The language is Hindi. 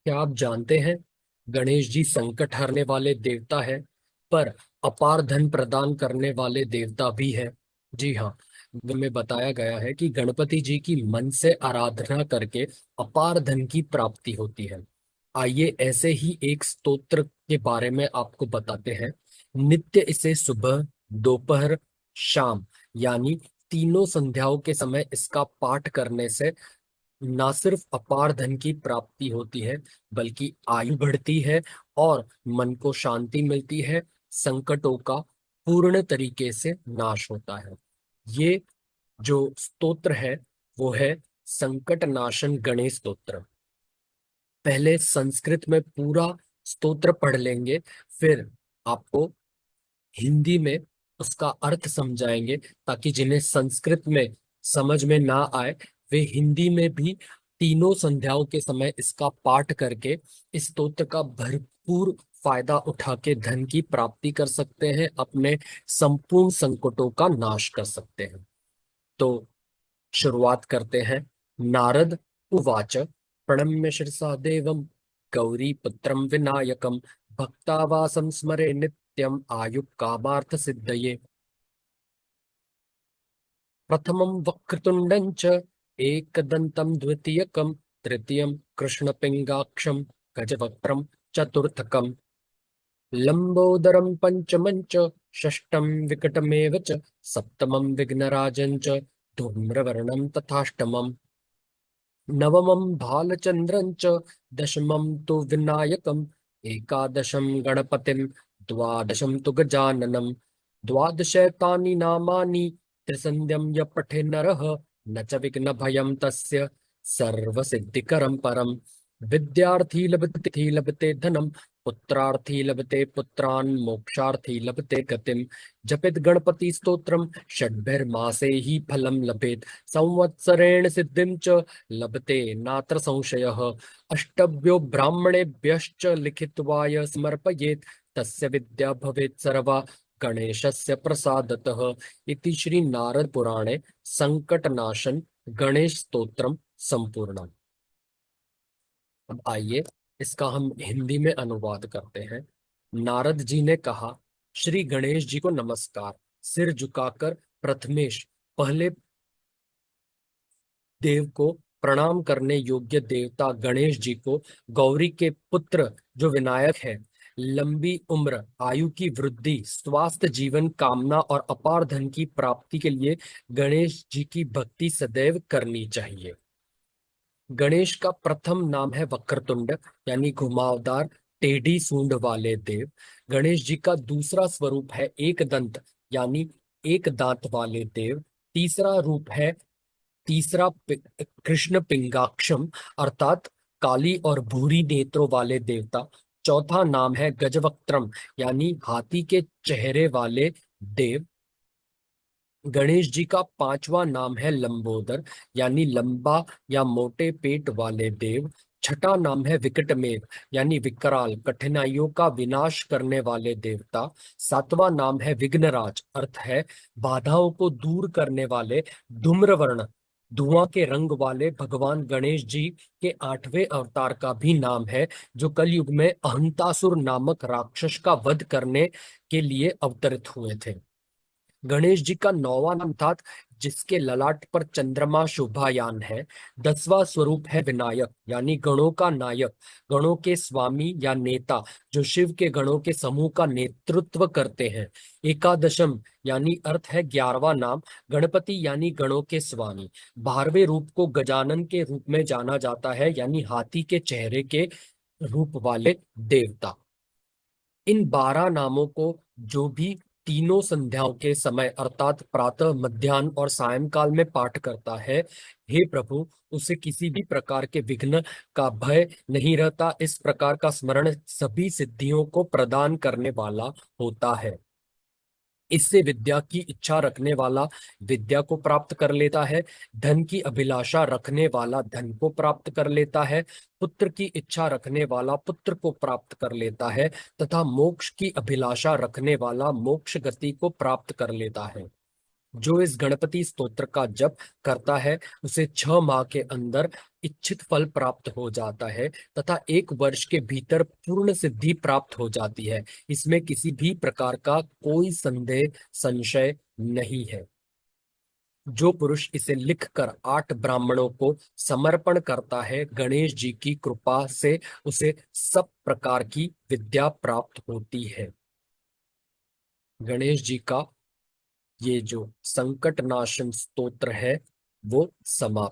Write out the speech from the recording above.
क्या आप जानते हैं गणेश जी संकट हरने वाले देवता है, पर अपार धन प्रदान करने वाले देवता भी है। जी हाँ, में बताया गया है कि गणपति जी की मन से आराधना करके अपार धन की प्राप्ति होती है। आइए ऐसे ही एक स्तोत्र के बारे में आपको बताते हैं। नित्य इसे सुबह, दोपहर, शाम यानी तीनों संध्याओं के समय इसका पाठ करने से ना सिर्फ अपार धन की प्राप्ति होती है, बल्कि आयु बढ़ती है और मन को शांति मिलती है। संकटों का पूर्ण तरीके से नाश होता है। ये जो स्तोत्र है वो है संकट नाशन गणेश स्तोत्र। पहले संस्कृत में पूरा स्तोत्र पढ़ लेंगे, फिर आपको हिंदी में उसका अर्थ समझाएंगे, ताकि जिन्हें संस्कृत में समझ में ना आए वे हिंदी में भी तीनों संध्याओं के समय इसका पाठ करके इस स्तोत्र का भरपूर फायदा उठा के धन की प्राप्ति कर सकते हैं, अपने संपूर्ण संकटों का नाश कर सकते हैं। तो शुरुआत करते हैं। नारद उवाच प्रणम्य शिरसा देवम गौरी पुत्रम विनायकम भक्तावासं स्मरे नित्यम आयु कामार्थ सिद्धये। प्रथमं वक्रतुण्डं च एकदन्तं द्वितीयकं तृतीयं कृष्णपिङ्गाक्षं गजवक्त्रं चतुर्थकं लंबोदरं पंचमं च षष्ठं विकटमेव च सप्तमं विघ्नराजं च धूम्रवर्णं तथाष्टमम् नवमं भालचन्द्रं च दशमं तु विनायकम् एकादशं गणपतिं द्वादशं तु गजाननं द्वादशैतानि नामानि त्रिसन्ध्यं य पठे नरः न च विघ्नभयं तस्य सर्वसिद्धिकरं परम् विद्यार्थी लभते धनम पुत्रार्थी लभते पुत्रान् मोक्षार्थी लभते गतिम जपित गणपति स्तोत्रम षड्भिर्मासे ही फलम लभेत संवत्सरेण सिद्धिं च लभते नात्र संशयः अष्टभ्यो ब्राह्मणेभ्यश्च लिखित्वा य समर्पयेत् तस्य विद्या भवेत् सर्वा गणेशस्य प्रसादतः। इति श्री नारद पुराणे संकटनाशन गणेश स्तोत्रम संपूर्णम। अब आइए इसका हम हिंदी में अनुवाद करते हैं। नारद जी ने कहा, श्री गणेश जी को नमस्कार। सिर झुकाकर प्रथमेश पहले देव को प्रणाम करने योग्य देवता गणेश जी को गौरी के पुत्र जो विनायक है, लंबी उम्र, आयु की वृद्धि, स्वास्थ्य, जीवन कामना और अपार धन की प्राप्ति के लिए गणेश जी की भक्ति सदैव करनी चाहिए। गणेश का प्रथम नाम है वक्रतुंड, यानी घुमावदार टेढ़ी सूंड वाले देव। गणेश जी का दूसरा स्वरूप है एक दंत, यानी एक दांत वाले देव। तीसरा रूप है कृष्ण पिंगाक्षम, अर्थात काली और भूरी नेत्रों वाले देवता। चौथा नाम है गजवक्त्रम, यानी हाथी के चेहरे वाले देव। गणेश जी का पांचवा नाम है लंबोदर, यानी लंबा या मोटे पेट वाले देव। छठा नाम है विकटमेव, यानी विकराल कठिनाइयों का विनाश करने वाले देवता। सातवां नाम है विघ्नराज, अर्थ है बाधाओं को दूर करने वाले। धूम्रवर्ण, धुआं के रंग वाले भगवान गणेश जी के आठवें अवतार का भी नाम है, जो कलयुग में अहंतासुर नामक राक्षस का वध करने के लिए अवतरित हुए थे। गणेश जी का नौवां नाम था, जिसके ललाट पर चंद्रमा शोभायान है। दसवां स्वरूप है विनायक, यानी गणों का नायक, गणों के स्वामी या नेता, जो शिव के गणों के समूह का नेतृत्व करते हैं। एकादशम यानी अर्थ है 11वां नाम, गणपति यानी गणों के स्वामी। 12वें रूप को गजानन के रूप में जाना जाता है, यानी हाथी के चेहरे के रूप वाले देवता। इन 12 नामों को जो भी तीनों संध्याओं के समय अर्थात प्रातः, मध्याह्न और सायंकाल में पाठ करता है, हे प्रभु, उसे किसी भी प्रकार के विघ्न का भय नहीं रहता। इस प्रकार का स्मरण सभी सिद्धियों को प्रदान करने वाला होता है। इससे विद्या की इच्छा रखने वाला विद्या को प्राप्त कर लेता है, धन की अभिलाषा रखने वाला धन को प्राप्त कर लेता है, पुत्र की इच्छा रखने वाला पुत्र को प्राप्त कर लेता है, तथा मोक्ष की अभिलाषा रखने वाला मोक्ष गति को प्राप्त कर लेता है। जो इस गणपति स्तोत्र का जप करता है उसे 6 माह के अंदर इच्छित फल प्राप्त हो जाता है तथा 1 वर्ष के भीतर पूर्ण सिद्धि प्राप्त हो जाती है। इसमें किसी भी प्रकार का कोई संदेह संशय नहीं है। जो पुरुष इसे लिखकर 8 ब्राह्मणों को समर्पण करता है, गणेश जी की कृपा से उसे सब प्रकार की विद्या प्राप्त होती है। गणेश जी का ये जो संकट नाशन स्तोत्र है वो समाप्त।